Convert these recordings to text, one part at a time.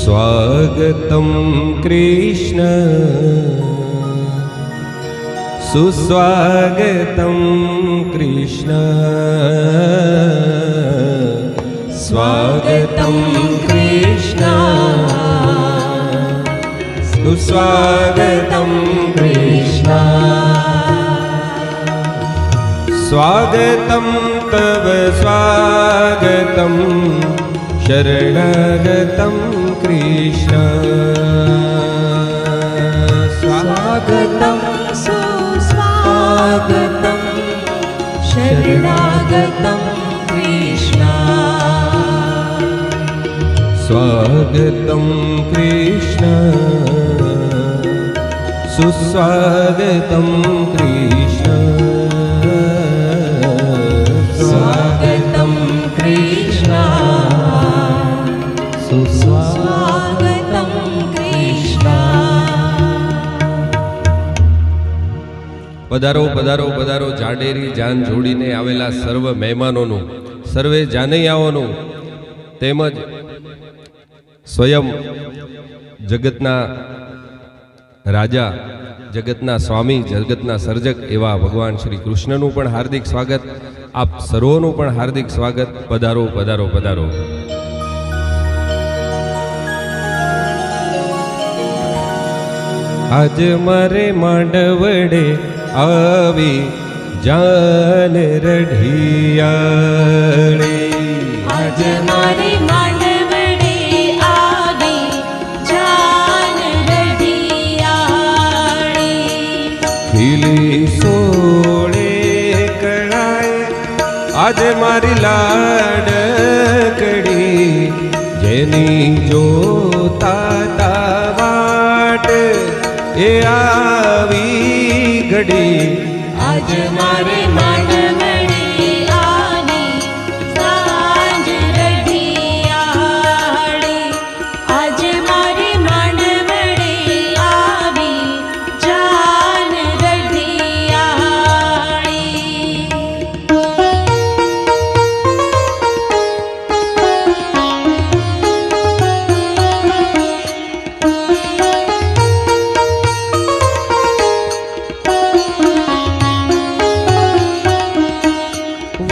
स्वागतं कृष्ण सुस्वागतं कृष्ण स्वागतं कृष्ण सुस्वागतं कृष्ण स्वागतं तव स्वागतं शरणागतं कृष्ण स्वागतं सुस्वागतं शरणागतं कृष्ण स्वागतं कृष्ण सुस्वागतं कृष्ण स्वागतं कृष्ण सुस्वागतं कृष्ण પધારો પધારો પધારો જાડેરી જાન જોડીને આવેલા સર્વ મહેમાનોનું સર્વે જાનૈયાઓનું તેમજ સ્વયં જગતના રાજા જગતના સ્વામી જગતના સર્જક એવા ભગવાન શ્રી કૃષ્ણનું પણ હાર્દિક સ્વાગત, આપ સર્વોનું પણ હાર્દિક સ્વાગત. પધારો પધારો પધારો. આજ મારે માંડવડે આવી જાન રઢિયાળી, આજ મારે માંડવડે આવી જાન રઢિયાળી, ખીલી સોળે કળાએ આજ મારી લાડકડી, જેની જોતા તા વાટ એ આવી ઘડી. આજ મારે માંડવડે આવી સાંજ રઢિયાળી, આજ મારે માંડવડે આવી જાન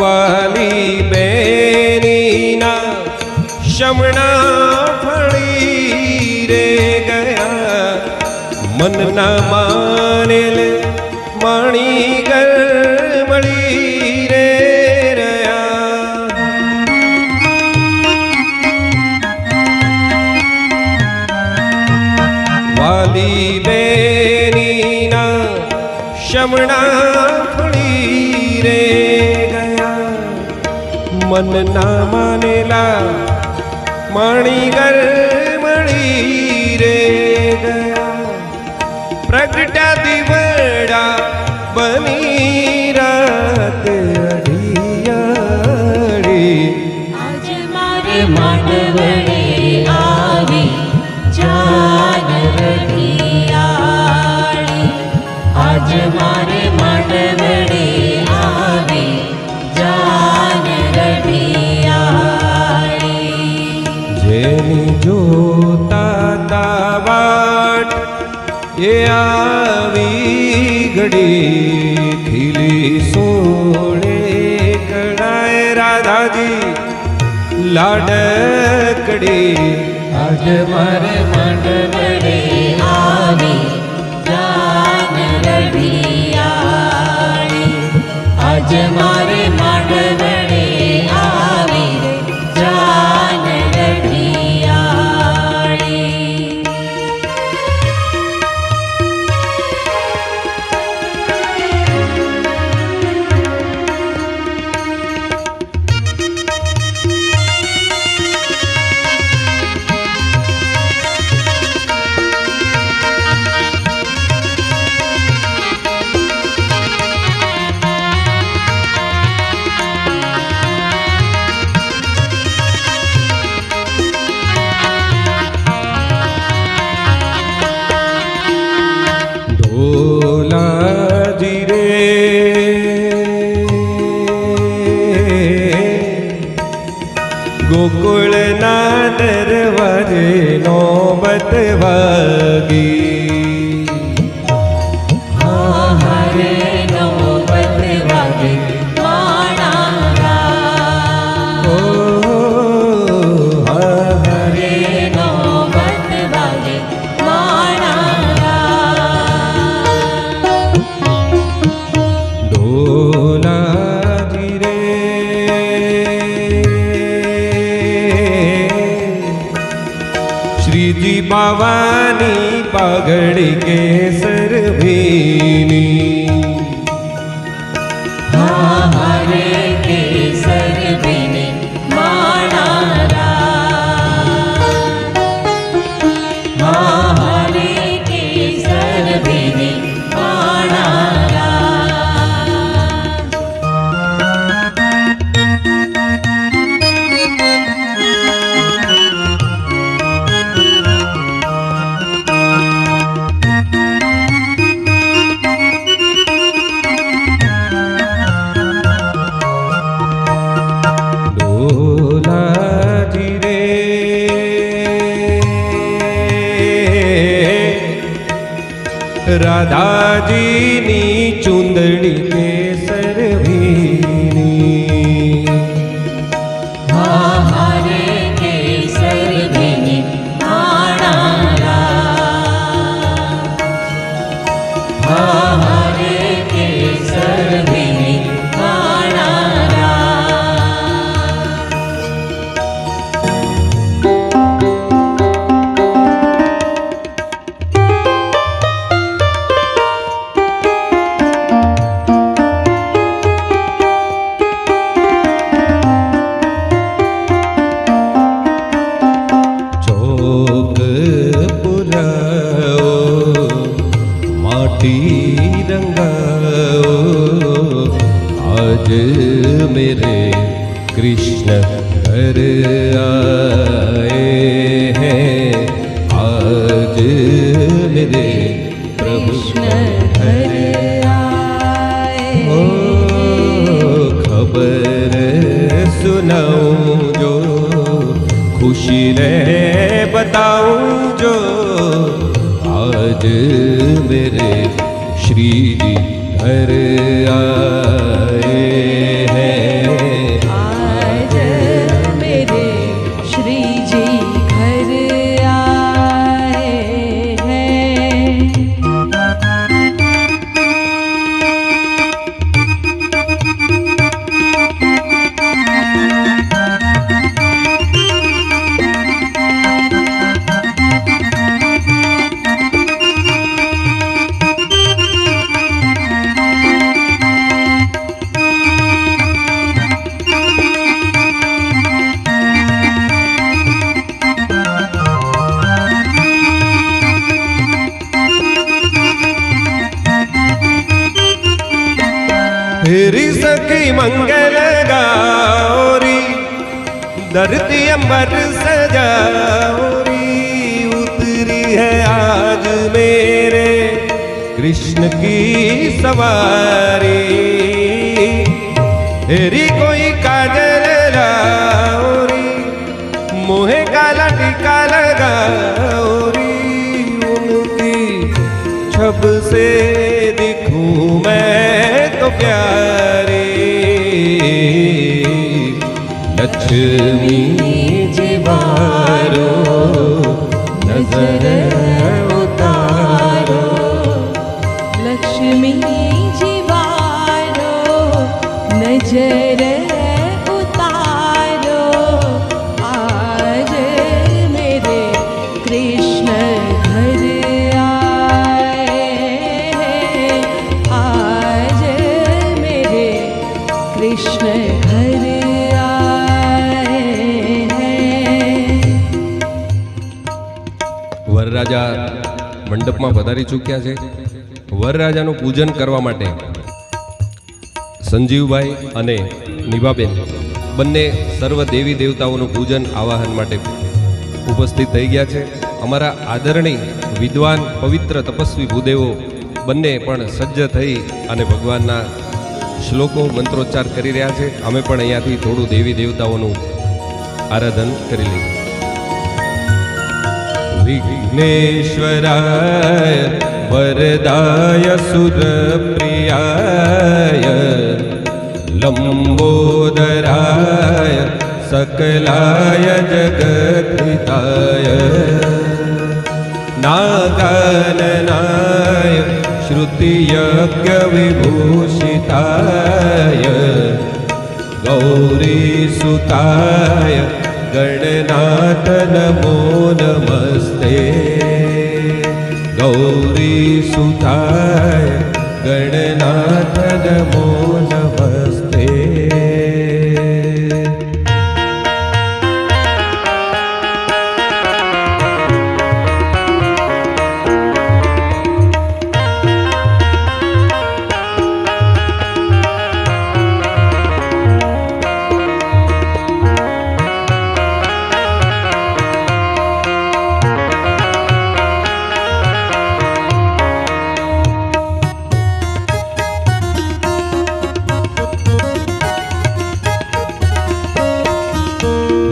વાલી બેનીના શમણા ફળી રે ગયા, મનના માનેલ માણી ગરમળી રે રહ્યા. વાલી બેનીના શમણા ફળી રે મન ના માનેલા માણી ગરમળી રે ગયા. પ્રગટા દીવડા બની રાત અઢિયાળી, આજ મારે માંડવડે આવી જાન રઢિયાળી, આજ મારે માંડવડે આવી જાન રઢિયાળી, જેની જોતા તા વાટ એ આવી ઘડી. ખીલી સોળે કળાએ રાધાજી લાડકડી, આજ મારે માંડવડે આવી જાન રઢિયાળી, આજ મારે માંડવડે આવી જાન રઢિયાળી. ઢોલાજી રે ગોકુળના દરવાજે નો વાગી. હરે નોબત વાગે માણા ઓ હરે નોબત વાગે માણા ઢોલાજી રે શ્રીજી બાવાની પાઘડી કેસર ભીની. હરે કેસર ભીને માણા હરે કેસર ભીને માણા ઢોલાજી રે રાધાજીની ચુંદડી કેસર ભીની. હરે કેસર ભીને માણા હરે કેસર ભીને માણા ચોક પુરાવો માટી રંગાવો આજ મેરે કૃષ્ણ ઘર આए हैं. आज मेरे प्रभु ઘર આए ओ खबर सुनाऊं जो खुशी रहे बताऊं जो आज मेरे श्री जी घर आए हैं. आज मेरे श्री जी घर आए हैं. तेरी सखी मंगल गौरी धरती अंबर सजाओरी उतरी है आज मेरे कृष्ण की सवारी. तेरी कोई काजल लाओरी मोहे काला टीका लगाओरी उनकी छब से दिखूं मैं तो प्यारी. लक्ष्मी जीवारो नजर उतारो. लक्ष्मी जीवारो नजर उतारो. आज मेरे कृष्ण घर आए हैं. आज मेरे कृष्ण घर आए हैं. વરરાજા મંડપમાં પધારી ચૂક્યા છે. વરરાજાનું પૂજન કરવા માટે સંજીવભાઈ અને નિભાબેન બંને સર્વ દેવી દેવતાઓનું પૂજન આવાહન માટે ઉપસ્થિત થઈ ગયા છે. અમારા આદરણીય વિદ્વાન પવિત્ર તપસ્વી ભૂદેવો બંને પણ સજ્જ થઈ અને ભગવાનના શ્લોકો મંત્રોચ્ચાર કરી રહ્યા છે. અમે પણ અહીંયાથી થોડું દેવી દેવતાઓનું આરાધન કરી લઈએ. विघ्नेश्वराय वरदाय सुरप्रियाय लंबोदराय सकलाय जगद्हिताय नागाननाय श्रुतियज्ञविभूषिताय गौरीसुताय गणनाथ नमो नमस्ते गौरीसुताय गणनाथ नमो नमस्ते।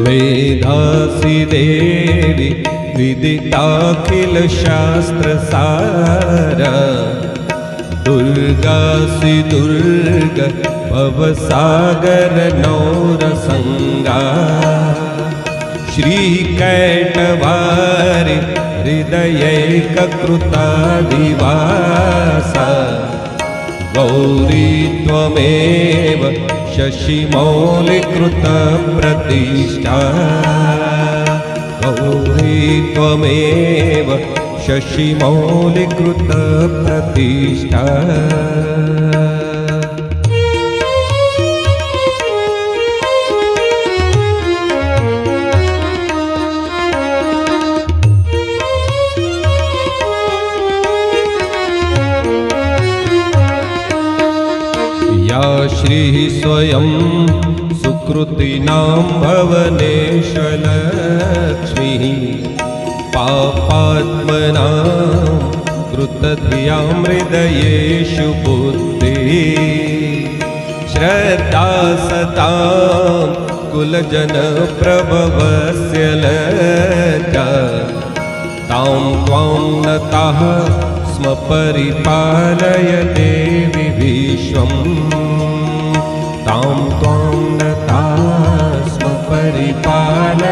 मेधासी देवी विदिताखिल शास्त्र सारा दुर्गासी दुर्ग भवसागर नौरसंगा श्रीकैटवारि हृदयैककृतादिवासा गौरी त्वमेव शशिमौलिकृतप्रतिष्ठा गौरी त्वमेव शशिमौलिकृतप्रतिष्ठा। या श्री स्वयं सुकृतिनां भवनेशलक्ष्मीः पापात्मनां कृतधियां हृदयेषु बुद्धिः श्रद्धा सतां कुलजनप्रभवस्य लज्जा तां त्वां नताः स्म परिपालय देवि विश्वम् तां त्वां नताः स्म परिपालय